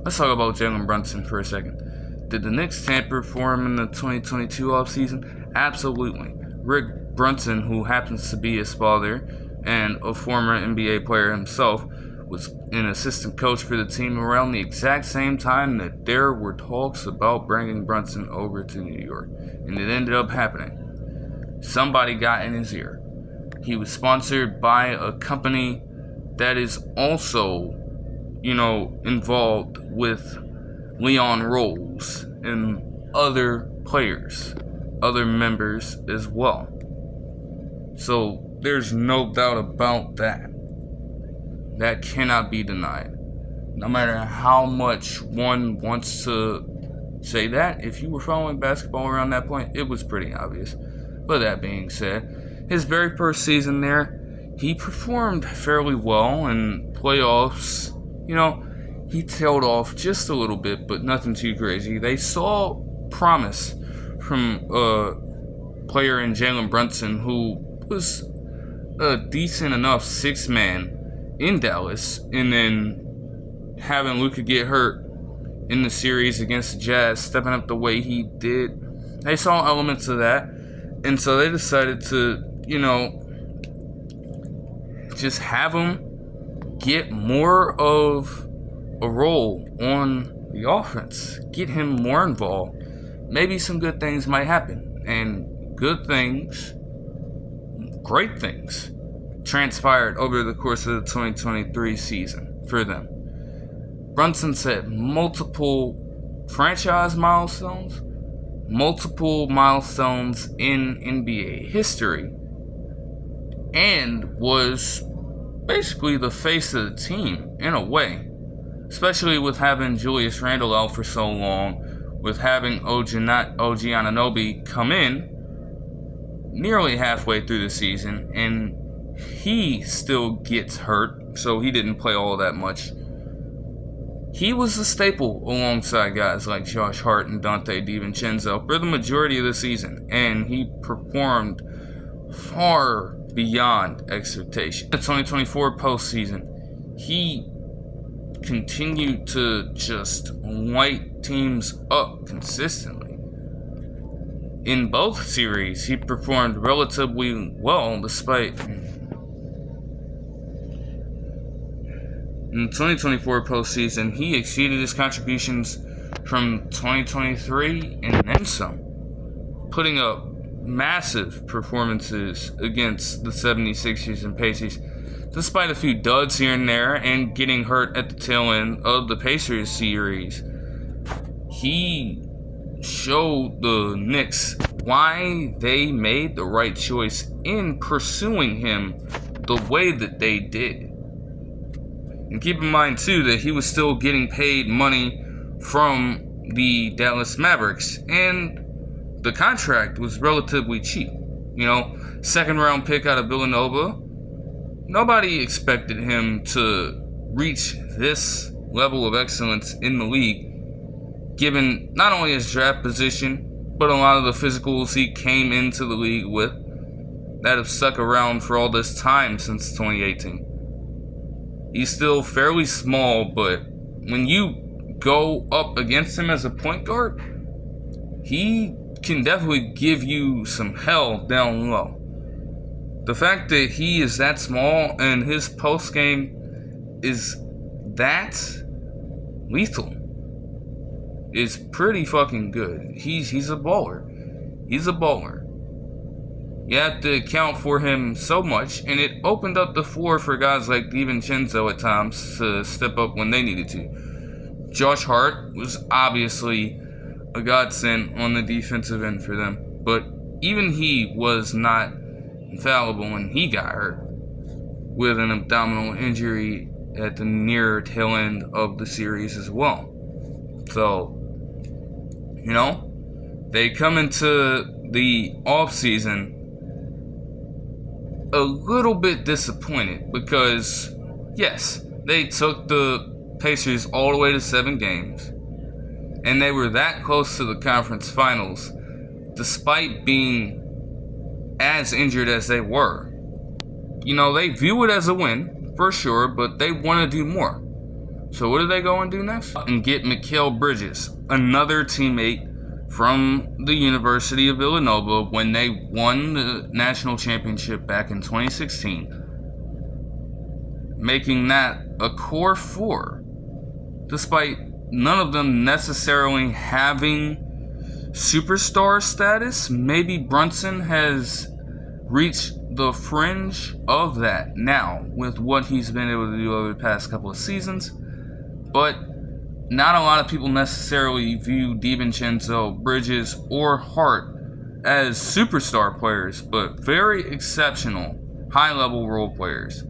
Let's talk about Jalen Brunson for a second. Did the Knicks tamper for him in the 2022 offseason? Absolutely. Rick Brunson, who happens to be his father and a former NBA player himself, was an assistant coach for the team around the exact same time that there were talks about bringing Brunson over to New York. And it ended up happening. Somebody got in his ear. He was sponsored by a company that is also, involved with Leon Rose and other players, other members as well. So there's no doubt about that. That cannot be denied. No matter how much one wants to say that, if you were following basketball around that point, it was pretty obvious. But that being said, his very first season there, he performed fairly well in playoffs. He tailed off just a little bit, but nothing too crazy. They saw promise from a player in Jalen Brunson who was a decent enough sixth man in Dallas, and then having Luka get hurt in the series against the Jazz, stepping up the way he did. They saw elements of that, and so they decided to, just have him get more of a role on the offense, get him more involved. Maybe some good things might happen, and good things, great things, transpired over the course of the 2023 season for them. Brunson set multiple franchise milestones, multiple milestones in NBA history, and was basically the face of the team in a way, especially with having Julius Randle out for so long, with having OG Anunoby come in nearly halfway through the season, and he still gets hurt, so he didn't play all that much. He was a staple alongside guys like Josh Hart and Dante DiVincenzo for the majority of the season, and he performed far beyond expectation. The 2024 postseason, he continued to just light teams up consistently. In both series, he performed relatively well despite... In the 2024 postseason, he exceeded his contributions from 2023 and then some, putting up massive performances against the 76ers and Pacers, despite a few duds here and there and getting hurt at the tail end of the Pacers series. He showed the Knicks why they made the right choice in pursuing him the way that they did. And keep in mind, too, that he was still getting paid money from the Dallas Mavericks, and the contract was relatively cheap. Second round pick out of Villanova. Nobody expected him to reach this level of excellence in the league, given not only his draft position, but a lot of the physicals he came into the league with that have stuck around for all this time since 2018. He's still fairly small, but when you go up against him as a point guard, he can definitely give you some hell down low. The fact that he is that small and his post game is that lethal is pretty fucking good. He's a baller. He's a baller. You have to account for him so much, and it opened up the floor for guys like DiVincenzo at times to step up when they needed to. Josh Hart was obviously a godsend on the defensive end for them, but even he was not infallible when he got hurt with an abdominal injury at the near tail end of the series as well. So, they come into the offseason a little bit disappointed because, yes, they took the Pacers all the way to 7 games, and they were that close to the conference finals despite being as injured as they were. They view it as a win, for sure, but they want to do more. So what do they go and do next? And get Mikal Bridges, another teammate from the University of Villanova when they won the national championship back in 2016, making that a core four, despite none of them necessarily having superstar status. Maybe Brunson has reached the fringe of that now with what he's been able to do over the past couple of seasons, but not a lot of people necessarily view DiVincenzo, Bridges, or Hart as superstar players, but very exceptional, high-level role players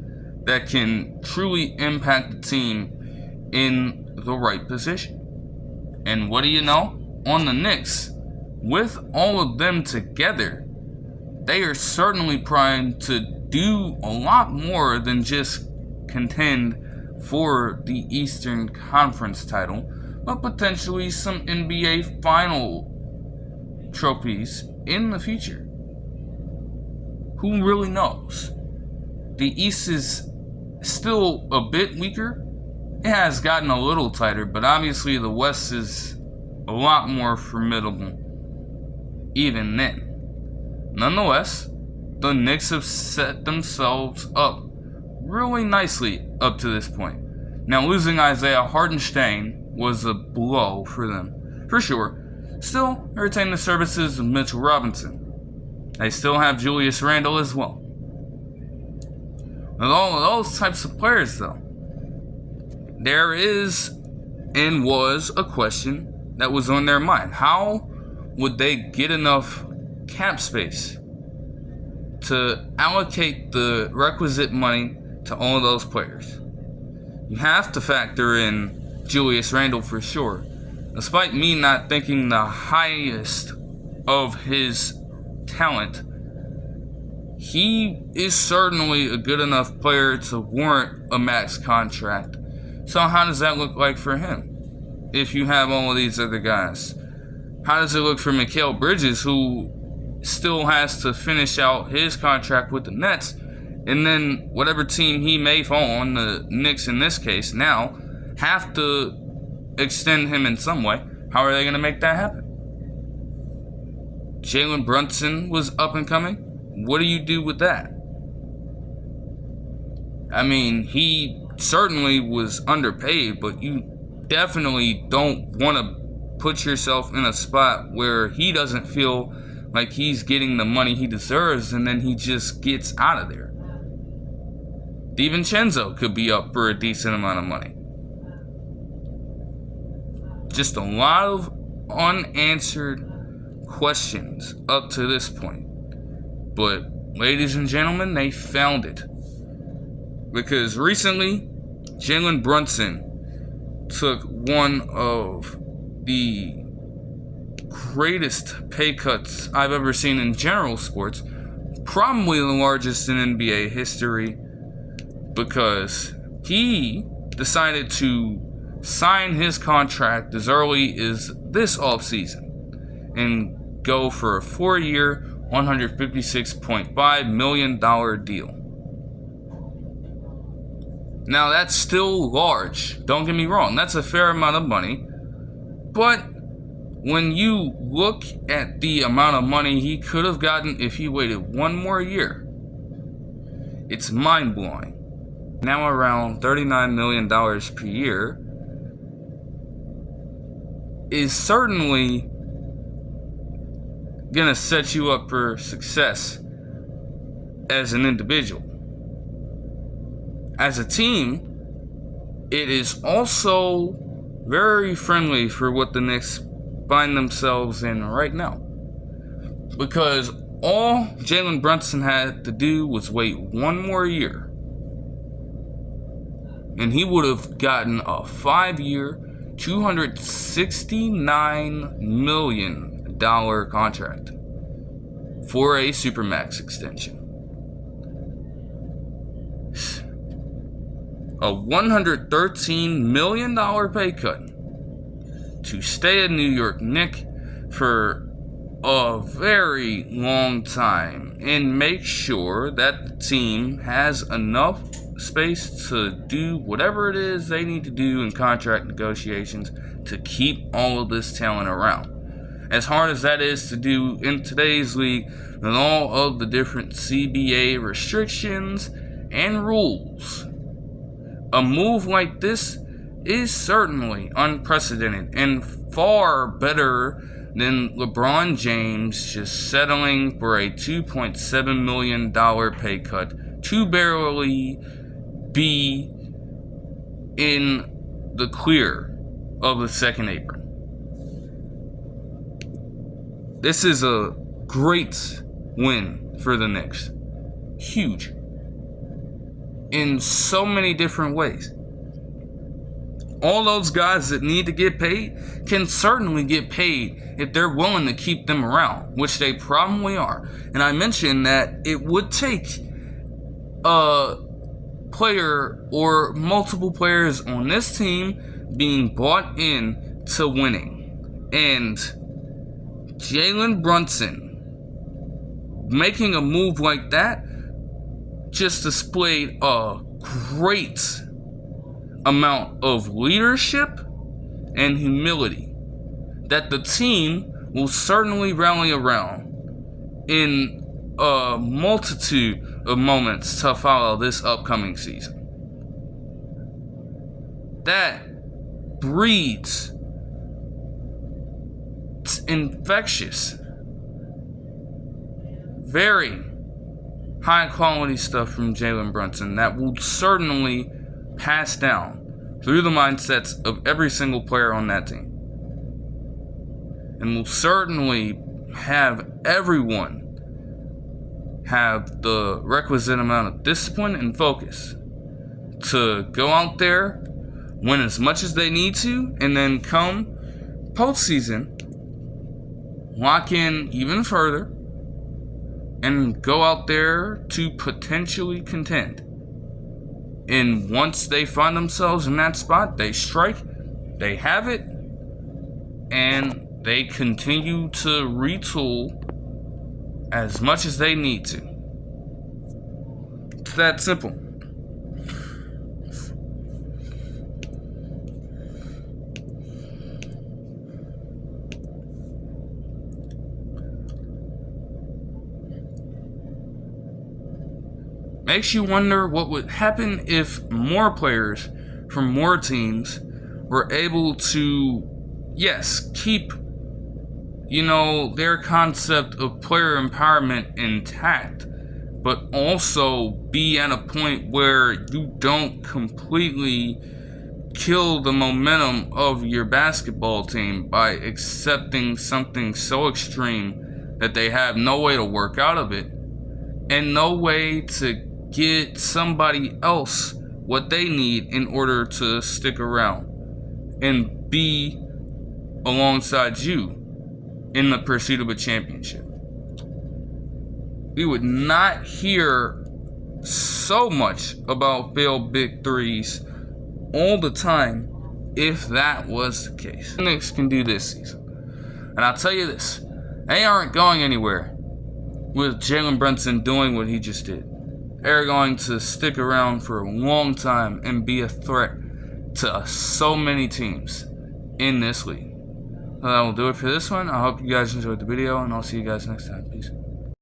that can truly impact the team in the right position. And what do you know? On the Knicks, with all of them together, they are certainly primed to do a lot more than just contend for the Eastern Conference title, but potentially some NBA final trophies in the future. Who really knows? The East is still a bit weaker. It has gotten a little tighter, but obviously the West is a lot more formidable even then. Nonetheless, the Knicks have set themselves up really nicely up to this point. Now, losing Isaiah Hartenstein was a blow for them, for sure. Still, they retain the services of Mitchell Robinson. They still have Julius Randle as well. With all of those types of players, though, there is and was a question that was on their mind. How would they get enough cap space to allocate the requisite money to all of those players? You have to factor in Julius Randle for sure. Despite me not thinking the highest of his talent, he is certainly a good enough player to warrant a max contract. So how does that look like for him if you have all of these other guys? How does it look for Mikal Bridges, who still has to finish out his contract with the Nets, and then whatever team he may fall on, the Knicks in this case, now have to extend him in some way? How are they going to make that happen? Jalen Brunson was up and coming. What do you do with that? I mean, he certainly was underpaid, but you definitely don't want to put yourself in a spot where he doesn't feel like he's getting the money he deserves and then he just gets out of there. DiVincenzo could be up for a decent amount of money. Just a lot of unanswered questions up to this point. But, ladies and gentlemen, they found it. Because recently, Jalen Brunson took one of the greatest pay cuts I've ever seen in general sports, probably the largest in NBA history, because he decided to sign his contract as early as this offseason and go for a 4-year, $156.5 million deal. Now, that's still large. Don't get me wrong. That's a fair amount of money. But when you look at the amount of money he could have gotten if he waited one more year, it's mind-blowing. Now around $39 million per year is certainly going to set you up for success as an individual. As a team, it is also very friendly for what the Knicks find themselves in right now. Because all Jalen Brunson had to do was wait one more year, and he would have gotten a 5-year, $269 million contract for a Supermax extension. A $113 million pay cut to stay a New York Knick for a very long time and make sure that the team has enough space to do whatever it is they need to do in contract negotiations to keep all of this talent around. As hard as that is to do in today's league, with all of the different CBA restrictions and rules, a move like this is certainly unprecedented and far better than LeBron James just settling for a $2.7 million pay cut to barely be in the clear of the second apron. This is a great win for the Knicks. Huge. In so many different ways. All those guys that need to get paid can certainly get paid if they're willing to keep them around, which they probably are. And I mentioned that it would take a player or multiple players on this team being bought in to winning. And Jalen Brunson making a move like that just displayed a great amount of leadership and humility that the team will certainly rally around in a multitude of moments to follow this upcoming season. That breeds infectious, very high quality stuff from Jalen Brunson that will certainly pass down through the mindsets of every single player on that team, and will certainly have everyone have the requisite amount of discipline and focus to go out there, win as much as they need to, and then come postseason, lock in even further, and go out there to potentially contend. And once they find themselves in that spot, they strike, they have it, and they continue to retool as much as they need to. It's that simple. Makes you wonder what would happen if more players from more teams were able to, yes, keep, their concept of player empowerment intact, but also be at a point where you don't completely kill the momentum of your basketball team by accepting something so extreme that they have no way to work out of it and no way to get somebody else what they need in order to stick around and be alongside you in the pursuit of a championship. We would not hear so much about failed big threes all the time if that was the case. The Knicks can do this season. And I'll tell you this, they aren't going anywhere with Jalen Brunson doing what he just did. They're going to stick around for a long time and be a threat to so many teams in this league. So that will do it for this one. I hope you guys enjoyed the video, and I'll see you guys next time. Peace.